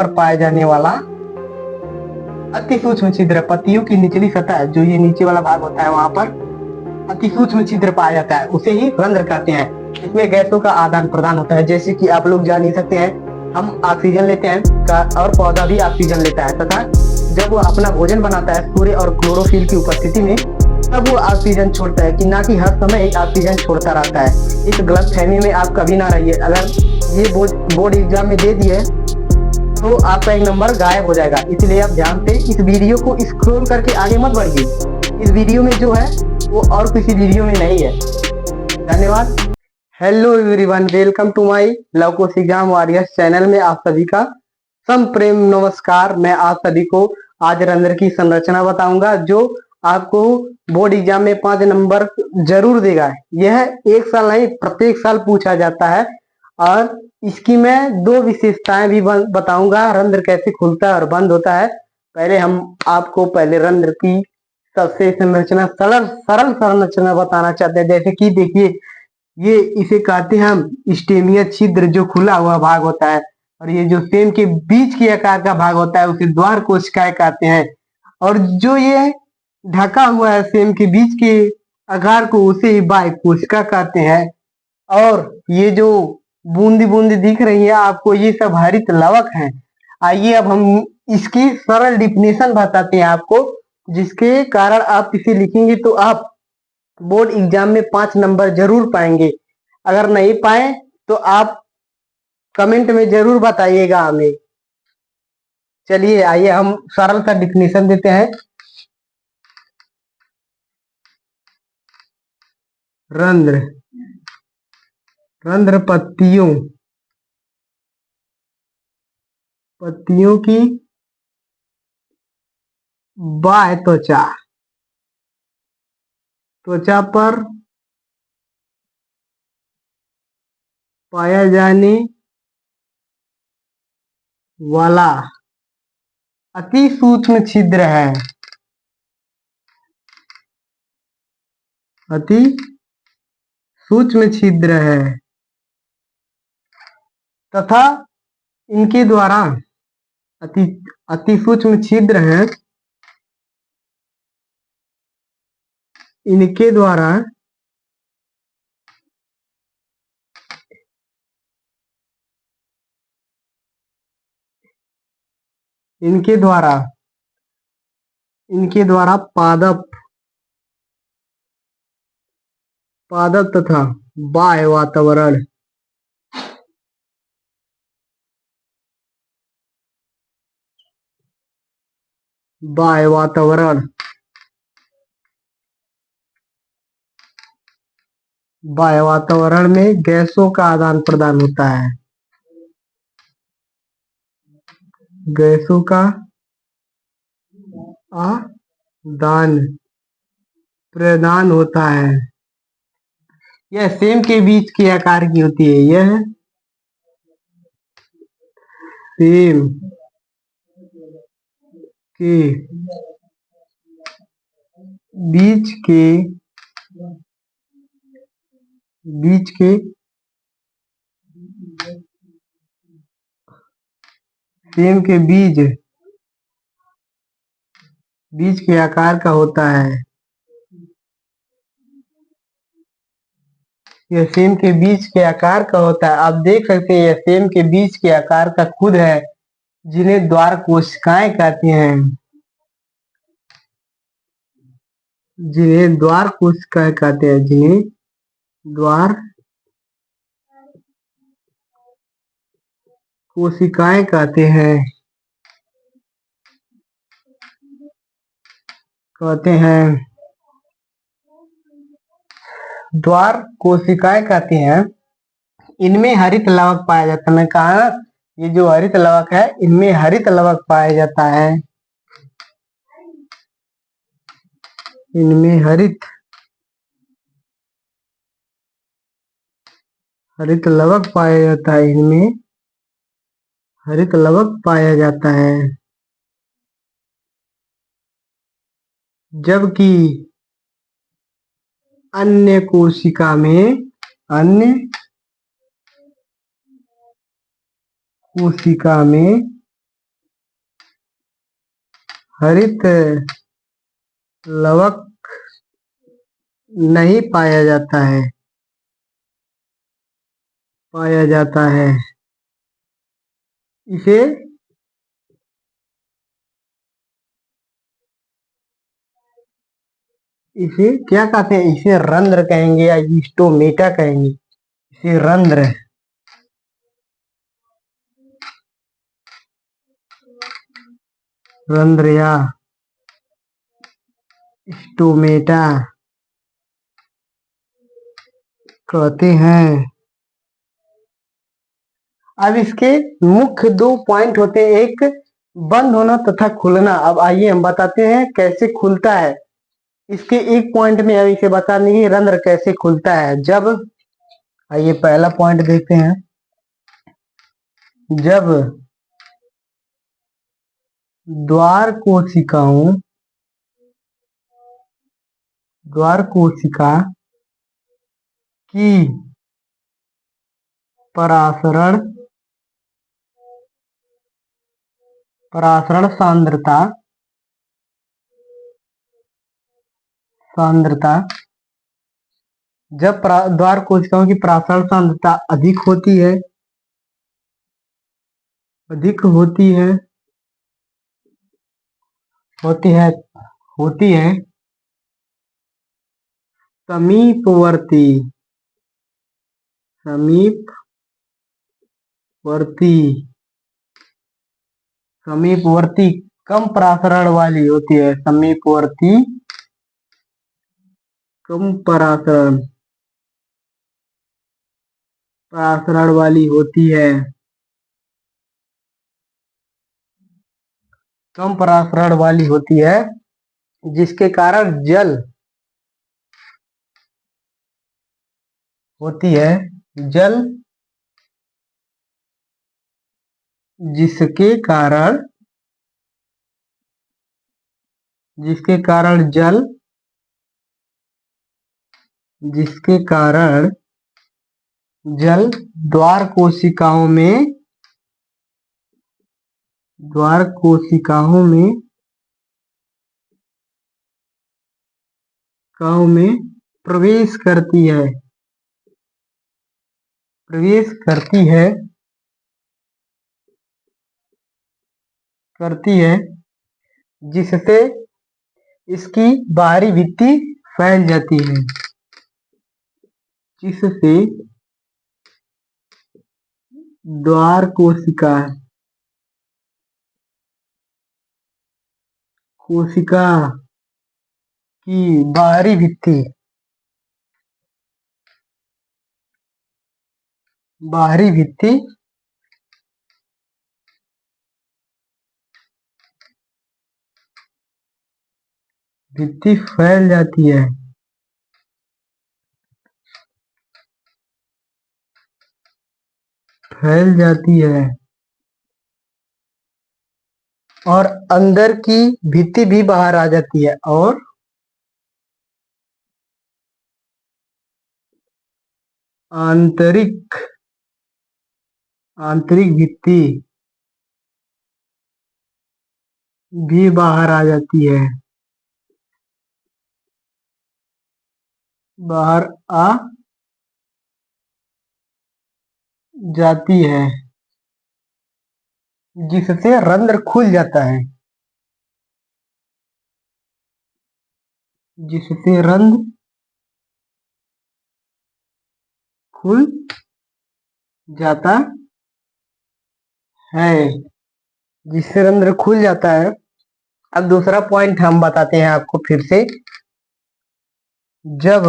पर पाया जाने वाला अति सूक्ष्म छिद्र, पत्तियों की निचली सतह, जो ये नीचे वाला भाग होता है, वहां पर अति सूक्ष्म छिद्र पाया जाता है, उसे ही रंध्र कहते हैं। इसमें गैसों का आदान प्रदान होता है, जैसे कि आप लोग जान ही सकते हैं, हम ऑक्सीजन लेते हैं और पौधा भी ऑक्सीजन लेता है, तथा जब वो अपना भोजन बनाता है सूर्य और क्लोरोफिल की उपस्थिति में, तब वो ऑक्सीजन छोड़ता है, कि ना कि हर समय एक ऑक्सीजन छोड़ता रहता है। इस गलतफहमी में आप कभी ना रहिए। अगर ये बोर्ड एग्जाम में दे दिए तो आपका एक नंबर गायब हो जाएगा, इसलिए आप ध्यान से इस वीडियो को स्क्रॉल करके आगे मत बढ़िए। इस वीडियो में जो है वो और किसी वीडियो में नहीं है। धन्यवाद। Hello everyone, welcome to my Lav Kush exam warriors channel में आप सभी का सम प्रेम नमस्कार। मैं आप सभी को आज रंध्र की संरचना बताऊंगा, जो आपको बोर्ड एग्जाम में 5 नंबर जरूर देगा। यह एक साल नहीं, प्रत्येक साल पूछा जाता है। और इसकी मैं 2 विशेषताएं भी बताऊंगा, रंध्र कैसे खुलता है और बंद होता है। पहले हम आपको रंध्र की सबसे संरचना, सरल सरल संरचना बताना चाहते हैं। जैसे कि देखिए, ये इसे कहते हैं हम स्टेमिया छिद्र, जो खुला हुआ भाग होता है, और ये जो सेम के बीच के आकार का भाग होता है उसे द्वार कोशिकाएं कहते हैं। और जो ये ढका हुआ है सेम के बीच के आकार को, उसे ही बाह्य कोशिका कहते हैं। और ये जो बूंदी बूंदी दिख रही है आपको, ये सब हरित लवक हैं। आइए अब हम इसकी सरल डिफिनेशन बताते हैं आपको, जिसके कारण आप इसे लिखेंगे तो आप बोर्ड एग्जाम में 5 नंबर जरूर पाएंगे। अगर नहीं पाए तो आप कमेंट में जरूर बताइएगा हमें। चलिए आइए हम सरल सा डिफिनेशन देते हैं। रंध्र, रंध्र पत्तियों की बाह्य त्वचा पर पाया जाने वाला अति सूक्ष्म छिद्र है। अति सूक्ष्म छिद्र है तथा इनके द्वारा अति अति सूक्ष्म छिद्र है, इनके द्वारा इनके द्वारा इनके द्वारा पादप तथा बाह्य वातावरण बाह्य वातावरण बाह्य वातावरण में गैसों का आदान प्रदान होता है। गैसों का आदान प्रदान होता है। यह सेम के बीच के आकार की होती है। यह सेम के बीच के बीच के सेम के बीच के आकार का होता है। यह सेम के बीच के आकार का होता है। आप देख सकते हैं, यह सेम के बीच के आकार का खुद है, जिन्हें द्वार कोशिकाएं कहते हैं। जिन्हें द्वार कोशिकाएं कहते हैं। जिन्हें द्वार कोशिकाएं कहते हैं द्वार कोशिकाएं कहते हैं। इनमें हरित लवक पाया जाता है। मैं कहा, ये जो हरित लवक है, इनमें हरित लवक पाया जाता है। इनमें हरित लवक पाया जाता है। इनमें हरित लवक पाया जाता है। जबकि अन्य कोशिका में हरित लवक नहीं पाया जाता है, इसे इसे क्या कहते हैं? इसे रंध्र कहेंगे या स्टोमेटा कहेंगे। इसे रंध्र या स्टोमेटा कहते हैं। अब इसके मुख्य 2 पॉइंट होते हैं, एक बंद होना तथा खुलना। अब आइए हम बताते हैं कैसे खुलता है। इसके एक पॉइंट में अब इसे बताने की रंध्र कैसे खुलता है। जब आइए पहला पॉइंट देखते हैं। जब द्वार कोशिका की परासरण सांद्रता जब द्वार कोशिकाओं की परासरण सांद्रता अधिक होती है होती है समीपवर्ती कम परासरण वाली होती है। समीपवर्ती कम परासरण वाली होती है। कम परासरण वाली होती है, जिसके कारण जल होती है। जिसके कारण जल द्वार कोशिकाओं में प्रवेश करती है, जिससे इसकी बाहरी भित्ति फैल जाती है। जिससे द्वार कोशिका की बाहरी भित्ति फैल जाती है और अंदर की भित्ति भी बाहर आ जाती है और आंतरिक भित्ति भी बाहर आ जाती है। बाहर आ जाती है, जिससे रंध्र खुल जाता है। जिससे रंध्र खुल जाता है। जिससे रंध्र खुल जाता है। अब दूसरा पॉइंट हम बताते हैं आपको फिर से। जब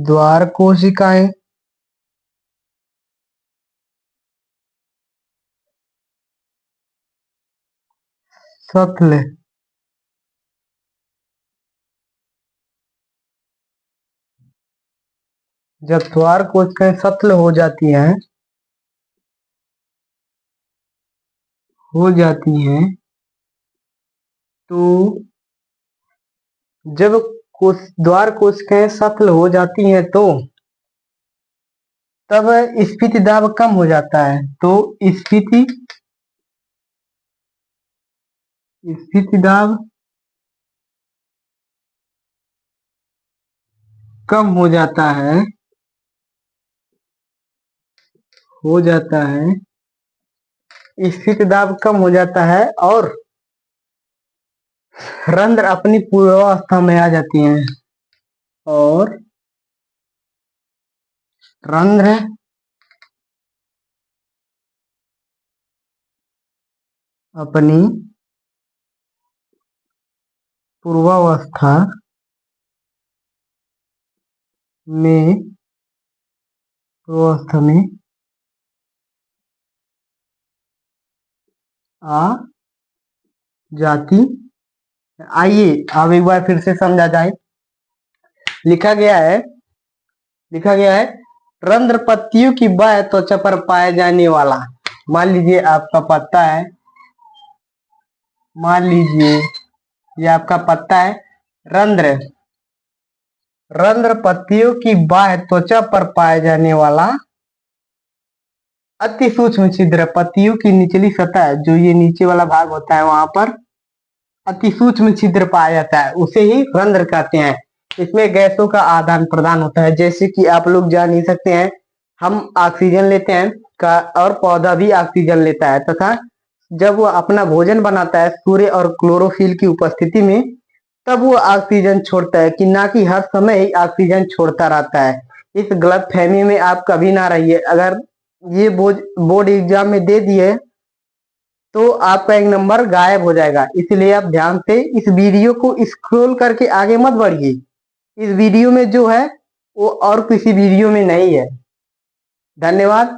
द्वार कोशिकाएं सतल जब द्वार कोशिकाएं सतल हो जाती हैं तो जब द्वार कोशिकाएं सतल हो जाती हैं तो तब स्फीति दाब कम हो जाता है। तो स्फीति स्थिति दाब कम हो जाता है, स्थिति दाब कम हो जाता है और रंध्र अपनी पूर्वावस्था में आ जाती हैं, और रंध्र अपनी पूर्वावस्था में आ जाती। आइए अब एक बार फिर से समझा जाए। लिखा गया है रंध्र पत्तियों की बाह्य त्वचा पर पाया जाने वाला। मान लीजिए आपका पत्ता है, ये आपका पत्ता है। रंध्र पत्तियों की बाह्य त्वचा पर पाया जाने वाला अति सूक्ष्म छिद्र, पत्तियों की निचली सतह, जो ये नीचे वाला भाग होता है, वहां पर अति सूक्ष्म छिद्र पाया जाता है, उसे ही रंध्र कहते हैं। इसमें गैसों का आदान प्रदान होता है, जैसे कि आप लोग जान ही सकते हैं, हम ऑक्सीजन लेते हैं और पौधा भी ऑक्सीजन लेता है, तथा जब वो अपना भोजन बनाता है सूर्य और क्लोरोफिल की उपस्थिति में, तब वो ऑक्सीजन छोड़ता है, कि ना कि हर समय ही ऑक्सीजन छोड़ता रहता है। इस गलतफहमी में आप कभी ना रहिए। अगर ये बोर्ड एग्जाम में दे दिए तो आपका एक नंबर गायब हो जाएगा। इसलिए आप ध्यान से इस वीडियो को स्क्रॉल करके आगे मत बढ़िए। इस वीडियो में जो है वो और किसी वीडियो में नहीं है। धन्यवाद।